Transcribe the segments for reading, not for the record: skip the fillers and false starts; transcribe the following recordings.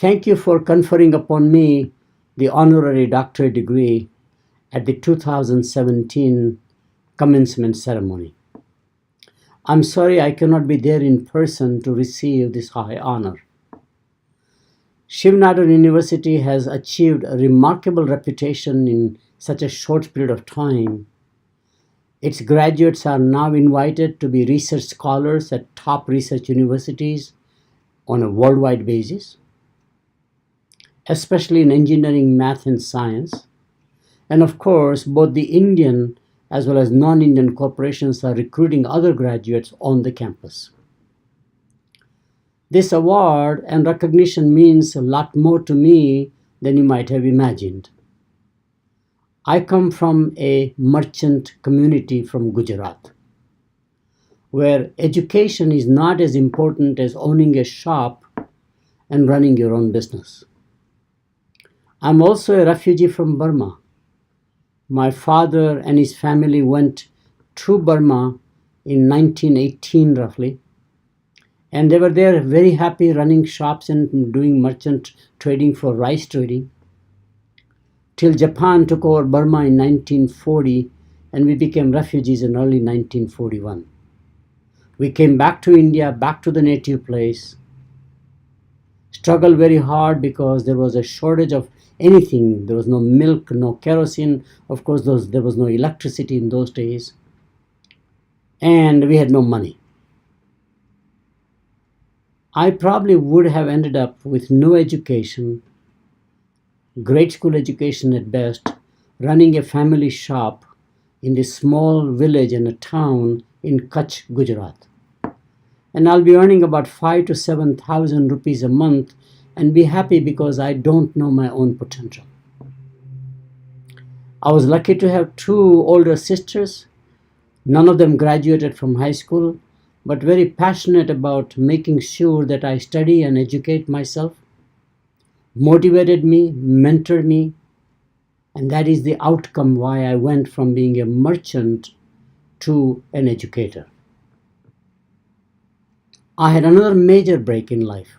Thank you for conferring upon me the Honorary Doctorate degree at the 2017 commencement ceremony. I'm sorry I cannot be there in person to receive this high honor. Shiv Nadar University has achieved a remarkable reputation in such a short period of time. Its graduates are now invited to be research scholars at top research universities on a worldwide basis, especially in engineering, math, and science. And of course, both the Indian as well as non-Indian corporations are recruiting other graduates on the campus. This award and recognition means a lot more to me than you might have imagined. I come from a merchant community from Gujarat, where education is not as important as owning a shop and running your own business. I'm also a refugee from Burma. My father and his family went to Burma in 1918 roughly, and they were there very happy running shops and doing merchant trading for rice trading, till Japan took over Burma in 1940 and we became refugees in early 1941. We came back to India, back to the native place, struggled very hard because there was a shortage of anything. There was no milk, no kerosene. Of course, there was no electricity in those days. And we had no money. I probably would have ended up with no education, grade school education at best, running a family shop in this small village and a town in Kutch, Gujarat. And I'll be earning about 5,000 to 7,000 rupees a month and be happy because I don't know my own potential. I was lucky to have two older sisters. None of them graduated from high school, but very passionate about making sure that I study and educate myself, motivated me, mentored me, and that is the outcome why I went from being a merchant to an educator. I had another major break in life.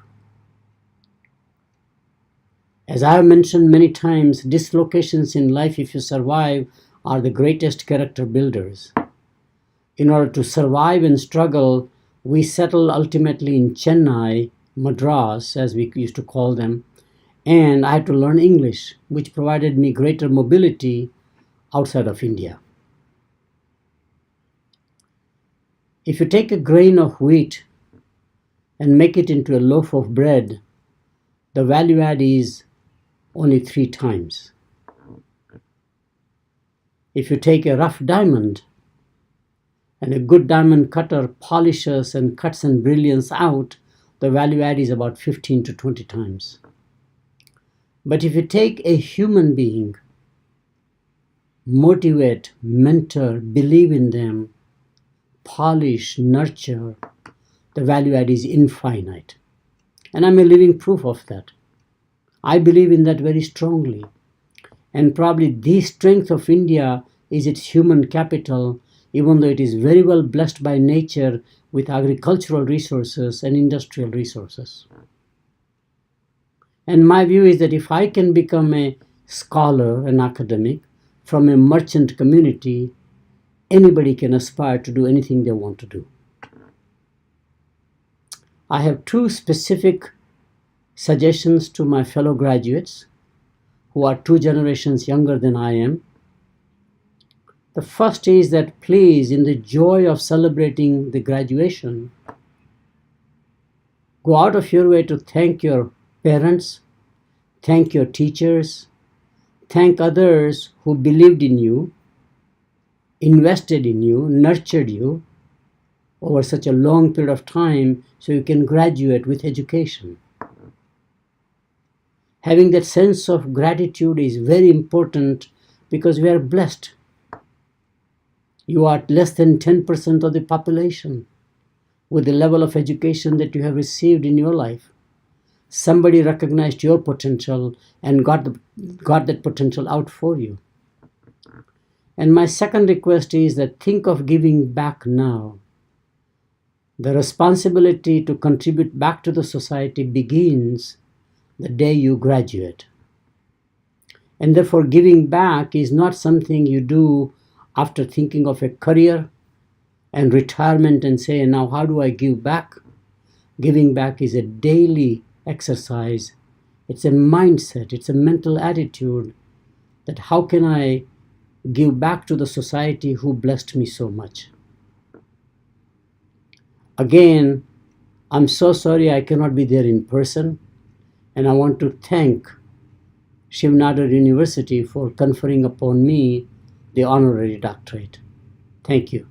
As I have mentioned many times, dislocations in life, if you survive, are the greatest character builders. In order to survive and struggle, we settled ultimately in Chennai, Madras, as we used to call them, and I had to learn English, which provided me greater mobility outside of India. If you take a grain of wheat and make it into a loaf of bread, the value add is only 3 times. If you take a rough diamond and a good diamond cutter polishes and cuts and brilliance out, the value add is about 15 to 20 times. But if you take a human being, motivate, mentor, believe in them, polish, nurture, the value add is infinite. And I'm a living proof of that. I believe in that very strongly. And probably the strength of India is its human capital, even though it is very well blessed by nature with agricultural resources and industrial resources. And my view is that if I can become a scholar, an academic, from a merchant community, anybody can aspire to do anything they want to do. I have 2 specific suggestions to my fellow graduates who are 2 generations younger than I am. The first is that please, in the joy of celebrating the graduation, go out of your way to thank your parents, thank your teachers, thank others who believed in you, invested in you, nurtured you over such a long period of time so you can graduate with education. Having that sense of gratitude is very important because we are blessed. You are less than 10% of the population with the level of education that you have received in your life. Somebody recognized your potential and got that potential out for you. And my second request is that think of giving back now. The responsibility to contribute back to the society begins the day you graduate. And therefore, giving back is not something you do after thinking of a career and retirement and say, now how do I give back? Giving back is a daily exercise. It's a mindset, it's a mental attitude that how can I give back to the society who blessed me so much? Again, I'm so sorry I cannot be there in person, and I want to thank Shiv Nadar University for conferring upon me the honorary doctorate. Thank you.